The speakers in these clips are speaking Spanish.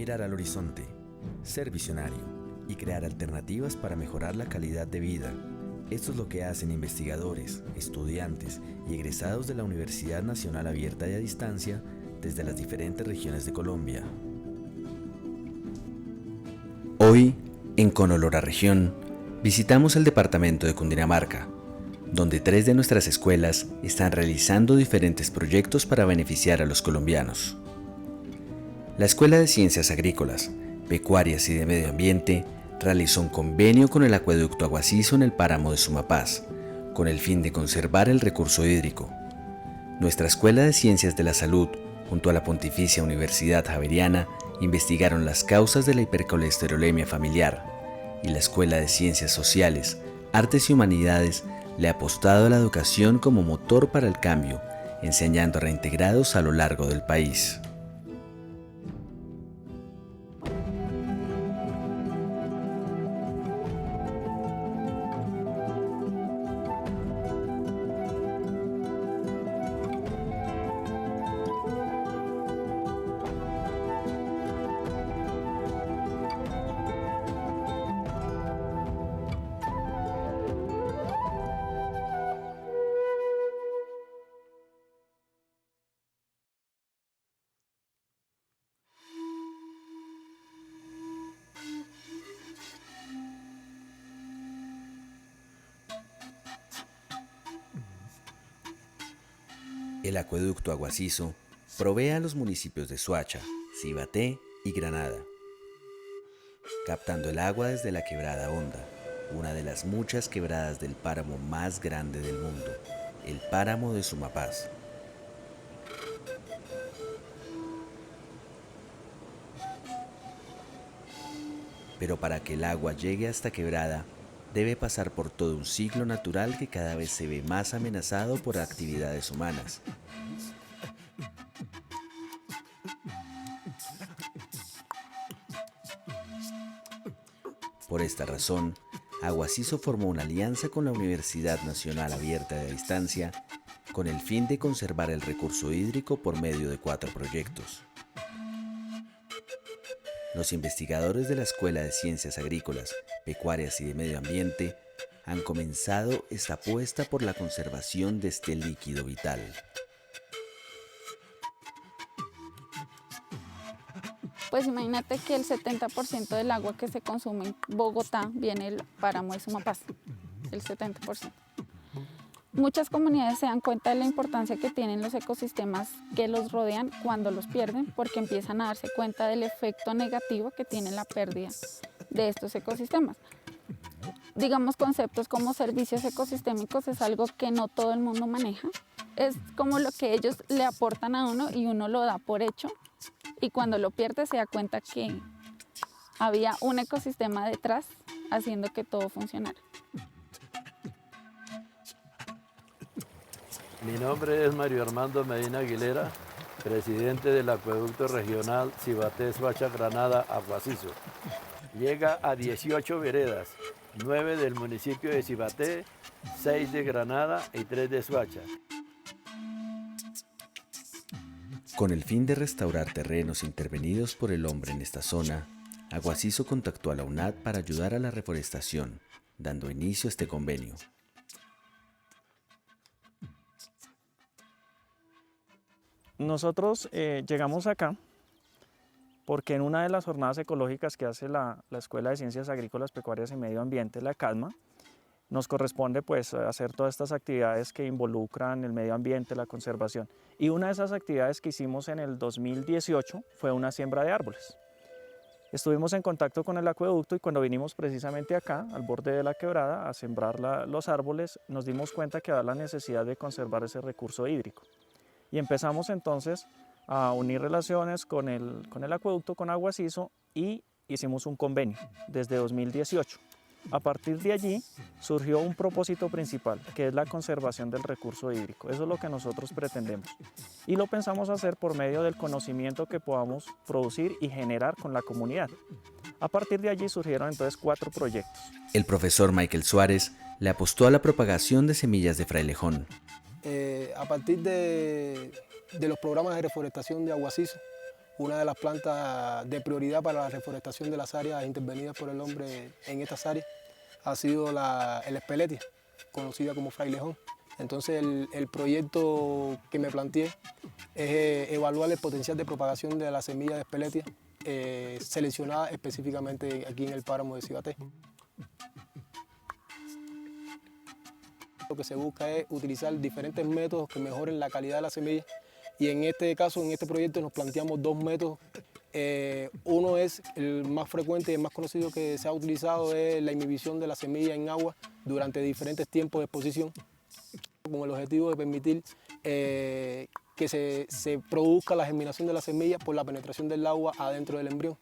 mirar al horizonte, ser visionario y crear alternativas para mejorar la calidad de vida. Esto es lo que hacen investigadores, estudiantes y egresados de la Universidad Nacional Abierta y a Distancia desde las diferentes regiones de Colombia. Hoy, en Con Olor a Región, visitamos el departamento de Cundinamarca, donde 3 de nuestras escuelas están realizando diferentes proyectos para beneficiar a los colombianos. La Escuela de Ciencias Agrícolas, Pecuarias y de Medio Ambiente realizó un convenio con el acueducto Aguasizo en el páramo de Sumapaz, con el fin de conservar el recurso hídrico. Nuestra Escuela de Ciencias de la Salud, junto a la Pontificia Universidad Javeriana, investigaron las causas de la hipercolesterolemia familiar, y la Escuela de Ciencias Sociales, Artes y Humanidades le ha apostado a la educación como motor para el cambio, enseñando a reintegrados a lo largo del país. El acueducto Aguasizo provee a los municipios de Soacha, Cibaté y Granada, captando el agua desde la Quebrada Honda, una de las muchas quebradas del páramo más grande del mundo, el páramo de Sumapaz. Pero para que el agua llegue a esta quebrada, debe pasar por todo un ciclo natural que cada vez se ve más amenazado por actividades humanas. Por esta razón, Aguasizo formó una alianza con la Universidad Nacional Abierta y a Distancia con el fin de conservar el recurso hídrico por medio de 4 proyectos. Los investigadores de la Escuela de Ciencias Agrícolas, Pecuarias y de Medio Ambiente han comenzado esta apuesta por la conservación de este líquido vital. Pues imagínate que el 70% del agua que se consume en Bogotá viene del páramo de Sumapaz, el 70%. Muchas comunidades se dan cuenta de la importancia que tienen los ecosistemas que los rodean cuando los pierden, porque empiezan a darse cuenta del efecto negativo que tiene la pérdida de estos ecosistemas. Digamos, conceptos como servicios ecosistémicos es algo que no todo el mundo maneja. Es como lo que ellos le aportan a uno y uno lo da por hecho. Y cuando lo pierde se da cuenta que había un ecosistema detrás haciendo que todo funcionara. Mi nombre es Mario Armando Medina Aguilera, presidente del Acueducto Regional Cibaté-Soacha-Granada Aguasizo. Llega a 18 veredas, 9 del municipio de Cibaté, 6 de Granada y 3 de Soacha. Con el fin de restaurar terrenos intervenidos por el hombre en esta zona, Aguasizo contactó a la UNAD para ayudar a la reforestación, dando inicio a este convenio. Nosotros llegamos acá porque en una de las jornadas ecológicas que hace la Escuela de Ciencias Agrícolas, Pecuarias y Medio Ambiente, la CADMA, nos corresponde pues hacer todas estas actividades que involucran el medio ambiente, la conservación. Y una de esas actividades que hicimos en el 2018 fue una siembra de árboles. Estuvimos en contacto con el acueducto y cuando vinimos precisamente acá, al borde de la quebrada, a sembrar los árboles, nos dimos cuenta que había la necesidad de conservar ese recurso hídrico. Y empezamos entonces a unir relaciones con el acueducto, con Aguasizo, y hicimos un convenio desde 2018. A partir de allí surgió un propósito principal, que es la conservación del recurso hídrico. Eso es lo que nosotros pretendemos. Y lo pensamos hacer por medio del conocimiento que podamos producir y generar con la comunidad. A partir de allí surgieron entonces 4 proyectos. El profesor Michael Suárez le apostó a la propagación de semillas de frailejón. A partir de los programas de reforestación de Aguasizo, Una de las plantas de prioridad para la reforestación de las áreas intervenidas por el hombre en estas áreas ha sido el espeletia, conocida como frailejón. Entonces el proyecto que me planteé es evaluar el potencial de propagación de la semilla de espeletia seleccionada específicamente aquí en el páramo de Cibaté. Lo que se busca es utilizar diferentes métodos que mejoren la calidad de la semilla y en este caso, en este proyecto nos planteamos dos métodos. Uno es el más frecuente y el más conocido que se ha utilizado, es la inhibición de la semilla en agua durante diferentes tiempos de exposición, con el objetivo de permitir que se produzca la germinación de la semilla por la penetración del agua adentro del embrión.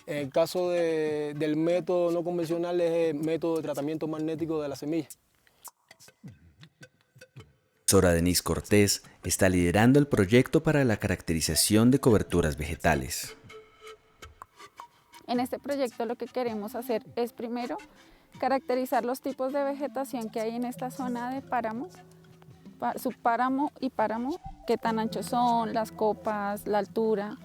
En el caso del método no convencional es el método de tratamiento magnético de la semilla. Sora Denise Cortés está liderando el proyecto para la caracterización de coberturas vegetales. En este proyecto lo que queremos hacer es primero caracterizar los tipos de vegetación que hay en esta zona de páramo, subpáramo y páramo, qué tan anchos son, las copas, la altura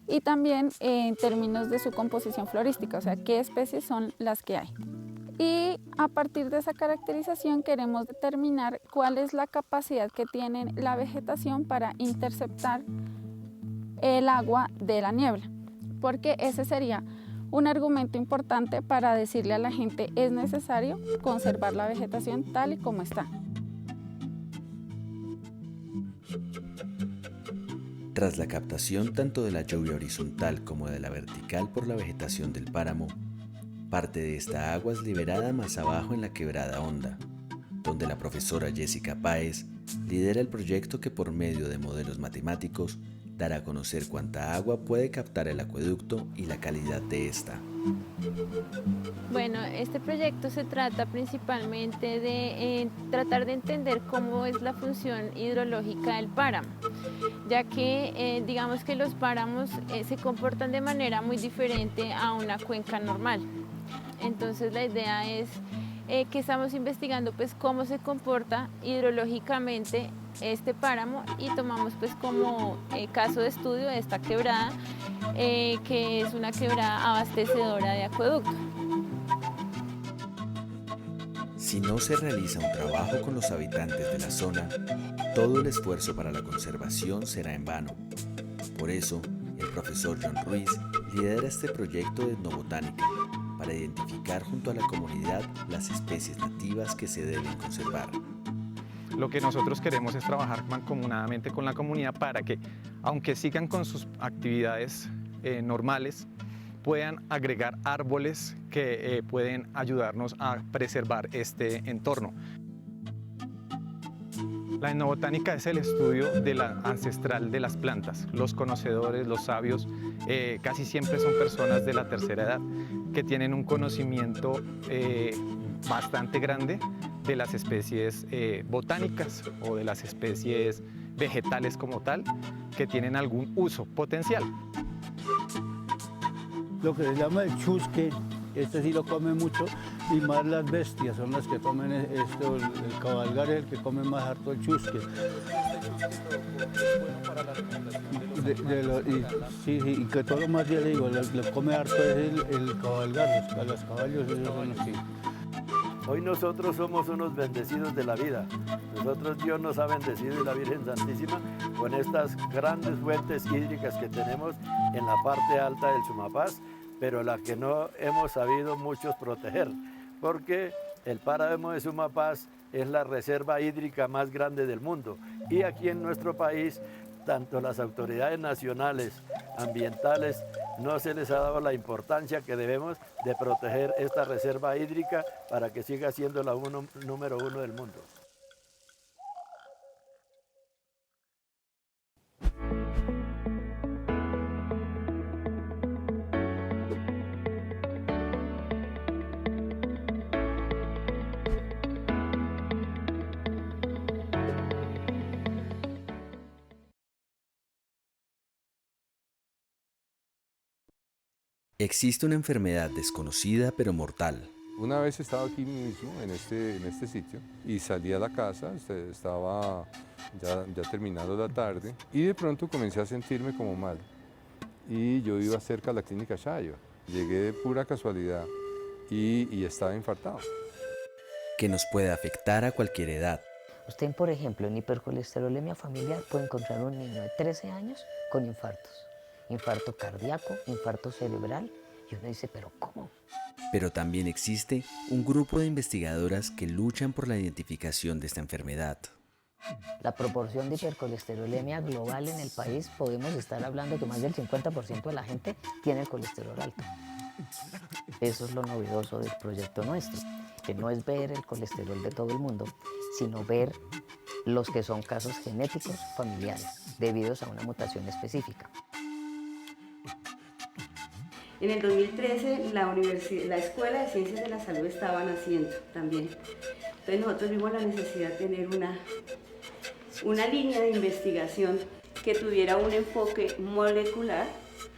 y también en términos de su composición florística, o sea, qué especies son las que hay. Y a partir de esa caracterización queremos determinar cuál es la capacidad que tiene la vegetación para interceptar el agua de la niebla, porque ese sería un argumento importante para decirle a la gente es necesario conservar la vegetación tal y como está. Tras la captación tanto de la lluvia horizontal como de la vertical por la vegetación del páramo, parte de esta agua es liberada más abajo en la Quebrada Honda, donde la profesora Jessica Páez lidera el proyecto que por medio de modelos matemáticos dará a conocer cuánta agua puede captar el acueducto y la calidad de esta. Bueno, este proyecto se trata principalmente de tratar de entender cómo es la función hidrológica del páramo, ya que digamos que los páramos se comportan de manera muy diferente a una cuenca normal. Entonces la idea es que estamos investigando pues cómo se comporta hidrológicamente este páramo y tomamos pues como caso de estudio esta quebrada, que es una quebrada abastecedora de acueducto. Si no se realiza un trabajo con los habitantes de la zona, todo el esfuerzo para la conservación será en vano. Por eso, el profesor John Ruiz lidera este proyecto de etnobotánica para identificar junto a la comunidad las especies nativas que se deben conservar. Lo que nosotros queremos es trabajar mancomunadamente con la comunidad para que, aunque sigan con sus actividades normales, puedan agregar árboles que pueden ayudarnos a preservar este entorno. La etnobotánica es el estudio de la ancestral de las plantas. Los conocedores, los sabios, casi siempre son personas de la tercera edad que tienen un conocimiento bastante grande de las especies botánicas o de las especies vegetales como tal, que tienen algún uso potencial. Lo que se llama el chusque, este sí lo come mucho, y más las bestias son las que comen esto, el cabalgar es el que come más harto el chusque. Sí, y que todo lo más, ya le digo, lo come harto es el cabalgar, los caballos esos son los que... Hoy nosotros somos unos bendecidos de la vida. Nosotros Dios nos ha bendecido y la Virgen Santísima con estas grandes fuentes hídricas que tenemos en la parte alta del Sumapaz, pero la que no hemos sabido muchos proteger, porque el páramo de Sumapaz es la reserva hídrica más grande del mundo y aquí en nuestro país tanto las autoridades nacionales, ambientales, no se les ha dado la importancia que debemos de proteger esta reserva hídrica para que siga siendo la número uno del mundo. Existe una enfermedad desconocida pero mortal. Una vez estaba aquí mismo, en este sitio, y salí a la casa, estaba ya terminando la tarde, y de pronto comencé a sentirme como mal. y yo iba cerca a la clínica Chayo. Llegué de pura casualidad y estaba infartado. Que nos puede afectar a cualquier edad. Usted, por ejemplo, en hipercolesterolemia familiar puede encontrar un niño de 13 años con infartos. Infarto cardíaco, infarto cerebral, y uno dice, ¿pero cómo? Pero también existe un grupo de investigadoras que luchan por la identificación de esta enfermedad. La proporción de hipercolesterolemia global en el país, podemos estar hablando que más del 50% de la gente tiene el colesterol alto. Eso es lo novedoso del proyecto nuestro, que no es ver el colesterol de todo el mundo, sino ver los que son casos genéticos familiares, debidos a una mutación específica. En el 2013 la Escuela de Ciencias de la Salud estaba naciendo también. Entonces nosotros vimos la necesidad de tener una línea de investigación que tuviera un enfoque molecular,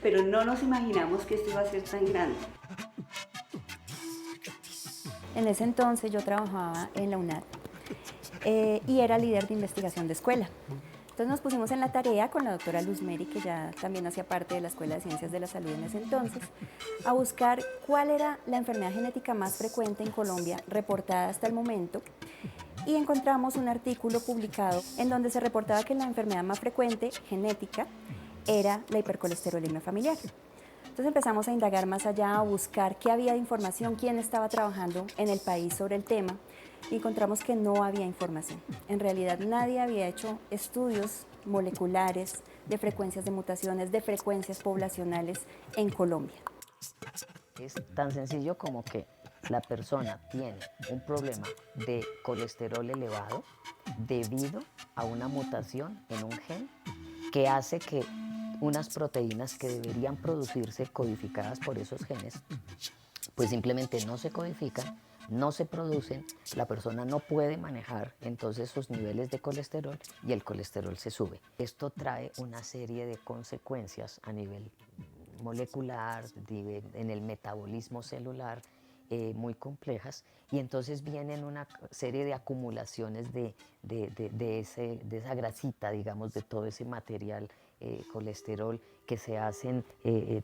pero no nos imaginamos que esto iba a ser tan grande. En ese entonces yo trabajaba en la UNAD y era líder de investigación de escuela. Entonces nos pusimos en la tarea con la doctora Luz Meri, que ya también hacía parte de la Escuela de Ciencias de la Salud en ese entonces, a buscar cuál era la enfermedad genética más frecuente en Colombia reportada hasta el momento, y encontramos un artículo publicado en donde se reportaba que la enfermedad más frecuente genética era la hipercolesterolemia familiar. Entonces empezamos a indagar más allá, a buscar qué había de información, quién estaba trabajando en el país sobre el tema, y encontramos que no había información. En realidad nadie había hecho estudios moleculares de frecuencias de mutaciones, de frecuencias poblacionales en Colombia. Es tan sencillo como que la persona tiene un problema de colesterol elevado debido a una mutación en un gen que hace que unas proteínas que deberían producirse codificadas por esos genes, pues simplemente no se codifican, no se producen, la persona no puede manejar entonces sus niveles de colesterol y el colesterol se sube. Esto trae una serie de consecuencias a nivel molecular, en el metabolismo celular, muy complejas, y entonces vienen una serie de acumulaciones de esa grasita, digamos, de todo ese material colesterol, que se hacen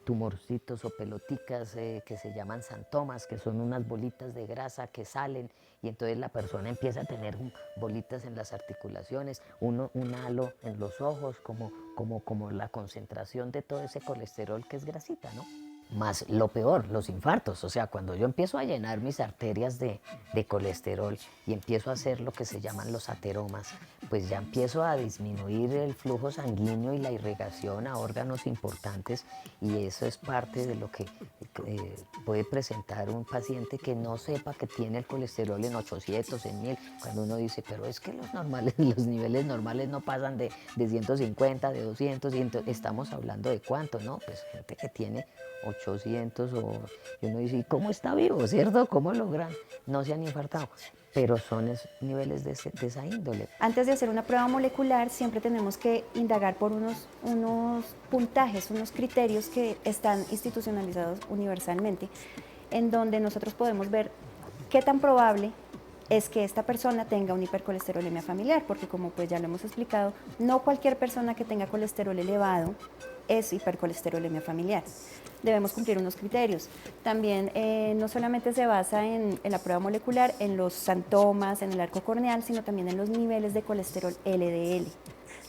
tumorcitos o peloticas que se llaman santomas, que son unas bolitas de grasa que salen, y entonces la persona empieza a tener bolitas en las articulaciones, un halo en los ojos, como la concentración de todo ese colesterol que es grasita, ¿no? Más lo peor, los infartos. O sea, cuando yo empiezo a llenar mis arterias de colesterol y empiezo a hacer lo que se llaman los ateromas, pues ya empiezo a disminuir el flujo sanguíneo y la irrigación a órganos importantes, y eso es parte de lo que puede presentar un paciente que no sepa que tiene el colesterol en 800, en 1000, cuando uno dice, pero es que los niveles normales no pasan de 150, de 200, y estamos hablando de cuánto, ¿no? Pues gente que tiene 800, y uno dice, ¿y cómo está vivo, cierto? ¿Cómo logran? No se han infartado, pero son niveles de esa índole. Antes de hacer una prueba molecular siempre tenemos que indagar por unos puntajes, unos criterios que están institucionalizados universalmente, en donde nosotros podemos ver qué tan probable es que esta persona tenga una hipercolesterolemia familiar, porque como pues ya lo hemos explicado, no cualquier persona que tenga colesterol elevado es hipercolesterolemia familiar. Debemos cumplir unos criterios. También no solamente se basa en la prueba molecular, en los santomas, en el arco corneal, sino también en los niveles de colesterol LDL.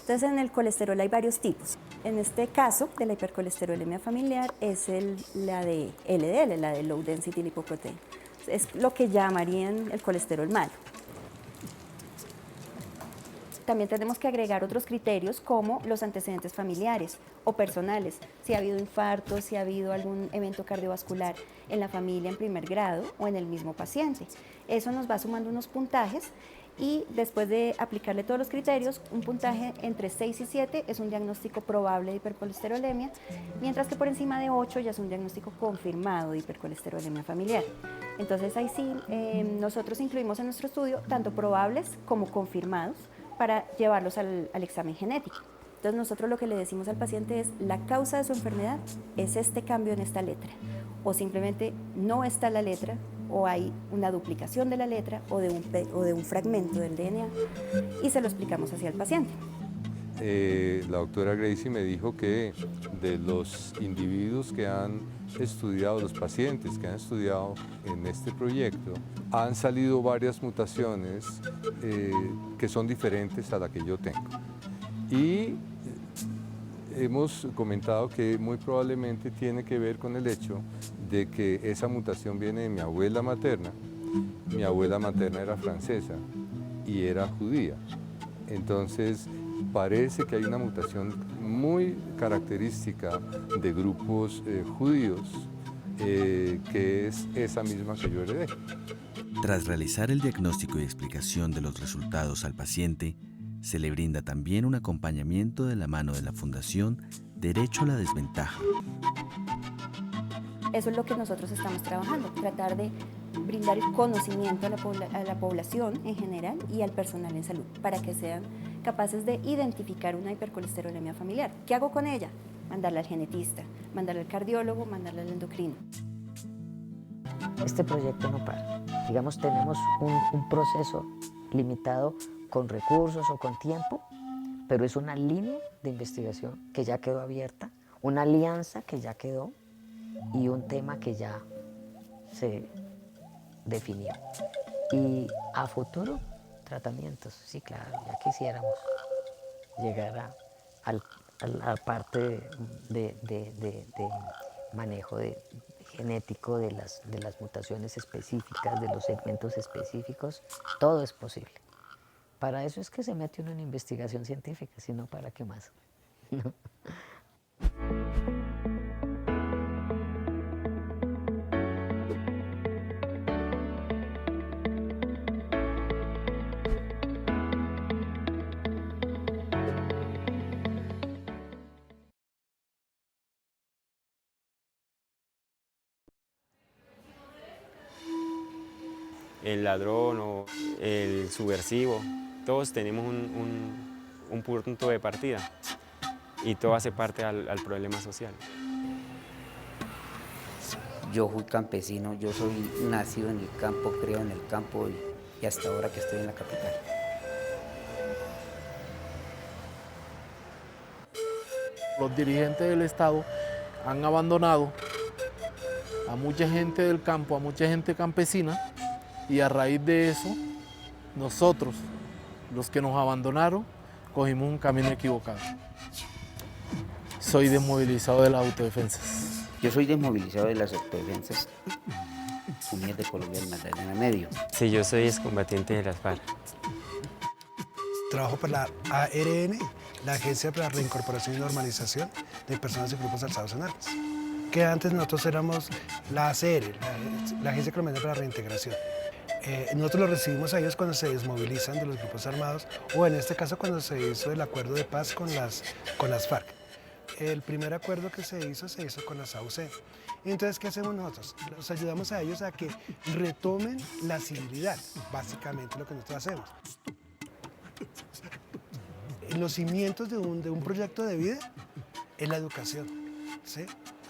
Entonces, en el colesterol hay varios tipos. En este caso, de la hipercolesterolemia familiar, es la de LDL, la de Low Density Lipoprotein. Es lo que llamarían el colesterol malo. También tenemos que agregar otros criterios como los antecedentes familiares o personales, si ha habido infarto, si ha habido algún evento cardiovascular en la familia en primer grado o en el mismo paciente. Eso nos va sumando unos puntajes, y después de aplicarle todos los criterios, un puntaje entre 6 y 7 es un diagnóstico probable de hipercolesterolemia, mientras que por encima de 8 ya es un diagnóstico confirmado de hipercolesterolemia familiar. Entonces ahí sí, nosotros incluimos en nuestro estudio tanto probables como confirmados para llevarlos al examen genético. Entonces nosotros lo que le decimos al paciente es, la causa de su enfermedad es este cambio en esta letra, o simplemente no está la letra, o hay una duplicación de la letra o de un fragmento del DNA, y se lo explicamos así al paciente. la doctora Gracie me dijo que de los individuos que han estudiado, los pacientes que han estudiado en este proyecto, han salido varias mutaciones que son diferentes a la que yo tengo. Y hemos comentado que muy probablemente tiene que ver con el hecho de que esa mutación viene de mi abuela materna. Mi abuela materna era francesa y era judía. Entonces, parece que hay una mutación muy característica de grupos judíos, que es esa misma que yo heredé. Tras realizar el diagnóstico y explicación de los resultados al paciente, se le brinda también un acompañamiento de la mano de la Fundación Derecho a la Desventaja. Eso es lo que nosotros estamos trabajando, tratar de brindar conocimiento a la población en general y al personal en salud, para que sean capaces de identificar una hipercolesterolemia familiar. ¿Qué hago con ella? Mandarla al genetista, mandarla al cardiólogo, mandarla al endocrino. Este proyecto no para. Digamos, tenemos un proceso limitado con recursos o con tiempo, pero es una línea de investigación que ya quedó abierta, una alianza que ya quedó y un tema que ya se definió. Y a futuro, tratamientos. Sí, claro, ya quisiéramos llegar a la parte de manejo genético de las mutaciones específicas, de los segmentos específicos. Todo es posible. Para eso es que se mete uno en investigación científica, si no, ¿para qué más? El ladrón o el subversivo, todos tenemos un punto de partida y todo hace parte al problema social. Yo fui campesino, yo soy nacido en el campo, creo en el campo y hasta ahora que estoy en la capital. Los dirigentes del Estado han abandonado a mucha gente del campo, a mucha gente campesina, y a raíz de eso, nosotros, los que nos abandonaron, cogimos un camino equivocado. Soy desmovilizado de las autodefensas. Yo soy desmovilizado de las autodefensas Unidas de Colombia del Magdalena Medio. Sí, yo soy excombatiente de las FARC. Trabajo para la ARN, la Agencia para la Reincorporación y Normalización de Personas y Grupos Alzados en Armas. Que antes nosotros éramos la ACR, la Agencia Colombiana para la Reintegración. Nosotros los recibimos a ellos cuando se desmovilizan de los grupos armados o en este caso cuando se hizo el acuerdo de paz con las FARC. El primer acuerdo que se hizo con las AUC. Entonces, ¿qué hacemos nosotros? Los ayudamos a ellos a que retomen la civilidad, básicamente lo que nosotros hacemos. Los cimientos de un proyecto de vida es la educación, ¿sí?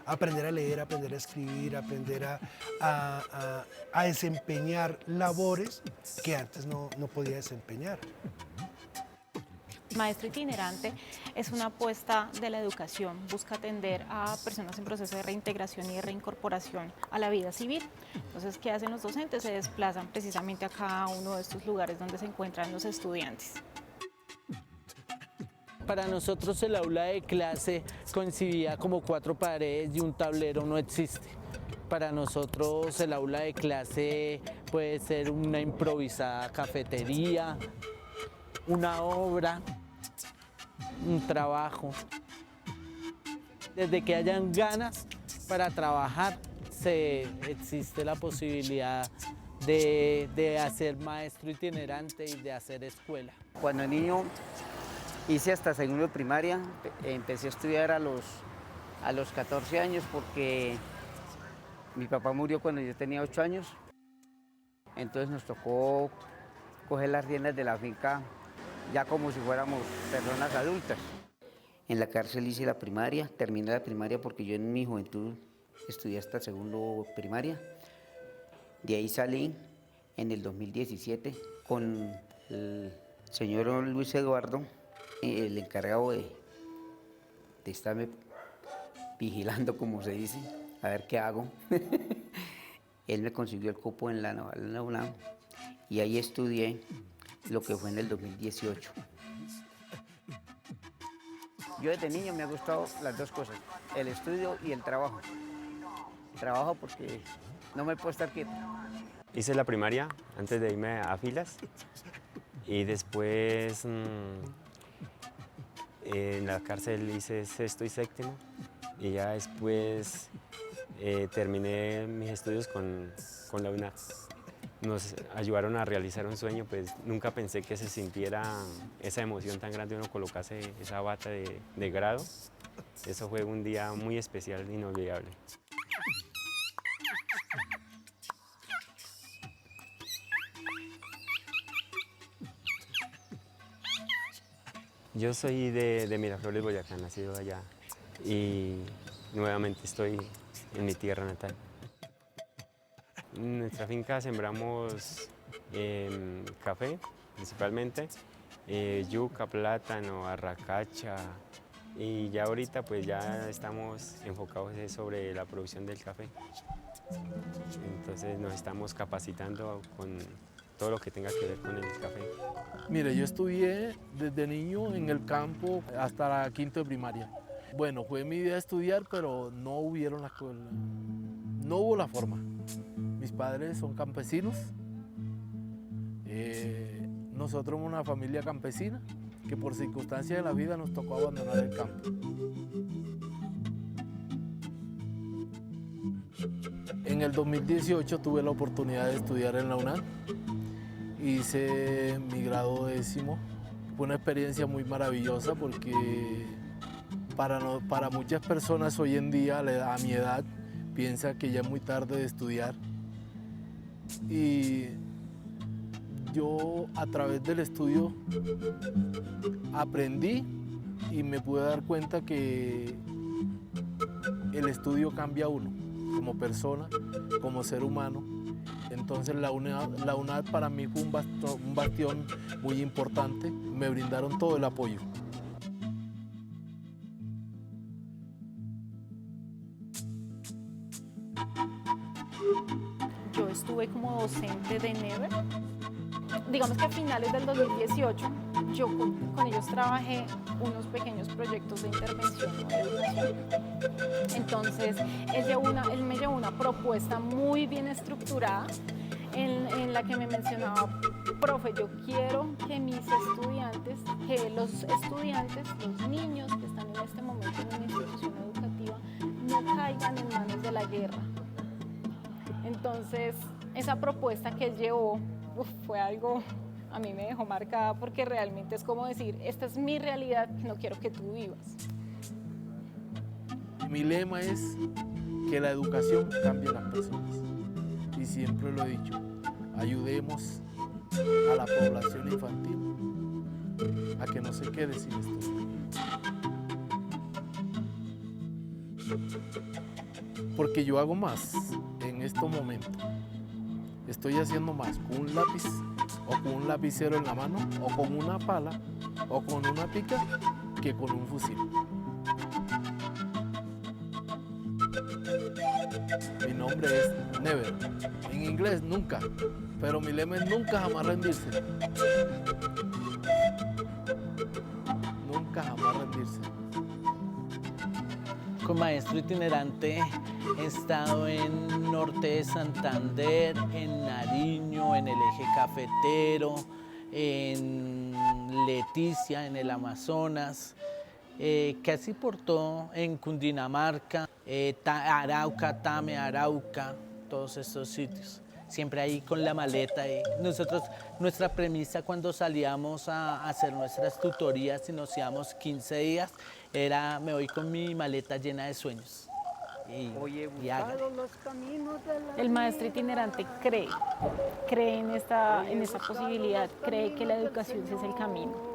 Aprender a leer, aprender a escribir, aprender a desempeñar labores que antes no podía desempeñar. Maestro itinerante es una apuesta de la educación, busca atender a personas en proceso de reintegración y de reincorporación a la vida civil. Entonces, ¿qué hacen los docentes? Se desplazan precisamente a cada uno de estos lugares donde se encuentran los estudiantes. Para nosotros el aula de clase concibida como 4 paredes y un tablero no existe. Para nosotros el aula de clase puede ser una improvisada cafetería, una obra, un trabajo. Desde que hayan ganas para trabajar, existe la posibilidad de hacer maestro itinerante y de hacer escuela. Cuando niño hice hasta segundo de primaria, empecé a estudiar a los 14 años porque mi papá murió cuando yo tenía 8 años. Entonces nos tocó coger las riendas de la finca ya como si fuéramos personas adultas. En la cárcel hice la primaria, terminé la primaria porque yo en mi juventud estudié hasta segundo primaria. De ahí salí en el 2017 con el señor Luis Eduardo el encargado de estarme vigilando, como se dice, a ver qué hago. Él me consiguió el cupo en la UNAM y ahí estudié lo que fue en el 2018. Yo desde niño me ha gustado las dos cosas, el estudio y el trabajo. Trabajo porque no me puedo estar quieto. Hice la primaria antes de irme a filas y después en la cárcel hice sexto y séptimo y ya después terminé mis estudios con la UNAM. Nos ayudaron a realizar un sueño, pues nunca pensé que se sintiera esa emoción tan grande uno colocarse esa bata de grado. Eso fue un día muy especial, inolvidable. Yo soy de Miraflores, Boyacá, nacido allá y nuevamente estoy en mi tierra natal. En nuestra finca sembramos café principalmente, yuca, plátano, arracacha y ya ahorita pues ya estamos enfocados sobre la producción del café. Entonces nos estamos capacitando con todo lo que tenga que ver con el café. Mire, yo estudié desde niño en el campo hasta la quinto de primaria. Bueno, fue mi idea estudiar, pero no hubo la forma. Mis padres son campesinos. Nosotros somos una familia campesina que por circunstancias de la vida nos tocó abandonar el campo. En el 2018 tuve la oportunidad de estudiar en la UNAM. Hice mi grado 10º. Fue una experiencia muy maravillosa porque para muchas personas hoy en día, a mi edad, piensa que ya es muy tarde de estudiar. Y yo a través del estudio aprendí y me pude dar cuenta que el estudio cambia a uno como persona, como ser humano. Entonces la UNAD para mí fue un bastión muy importante. Me brindaron todo el apoyo. Yo estuve como docente de Never. Digamos que a finales del 2018 yo con ellos trabajé unos pequeños proyectos de intervención o de educación. Entonces él me llevó una propuesta muy bien estructurada en la que me mencionaba: profe, yo quiero que mis estudiantes, los niños que están en este momento en una institución educativa no caigan en manos de la guerra. Entonces esa propuesta que él llevó fue algo, a mí me dejó marcada porque realmente es como decir, esta es mi realidad, no quiero que tú vivas. Mi lema es que la educación cambie a las personas y siempre lo he dicho, ayudemos a la población infantil a que no se quede sin estudio. Porque yo hago más en estos momentos. Estoy haciendo más con un lápiz o con un lapicero en la mano o con una pala o con una pica que con un fusil. Mi nombre es Never. En inglés nunca, pero mi lema es nunca jamás rendirse. Nunca jamás rendirse. Como maestro itinerante he estado en Norte de Santander, en Nariño, en el Eje Cafetero, en Leticia, en el Amazonas, casi por todo, en Cundinamarca, Arauca, Tame, Arauca, todos estos sitios. Siempre ahí con la maleta. Nuestra premisa cuando salíamos a hacer nuestras tutorías y nos íbamos 15 días, era: me voy con mi maleta llena de sueños. El maestro itinerante cree en esta posibilidad, cree que la educación es el camino.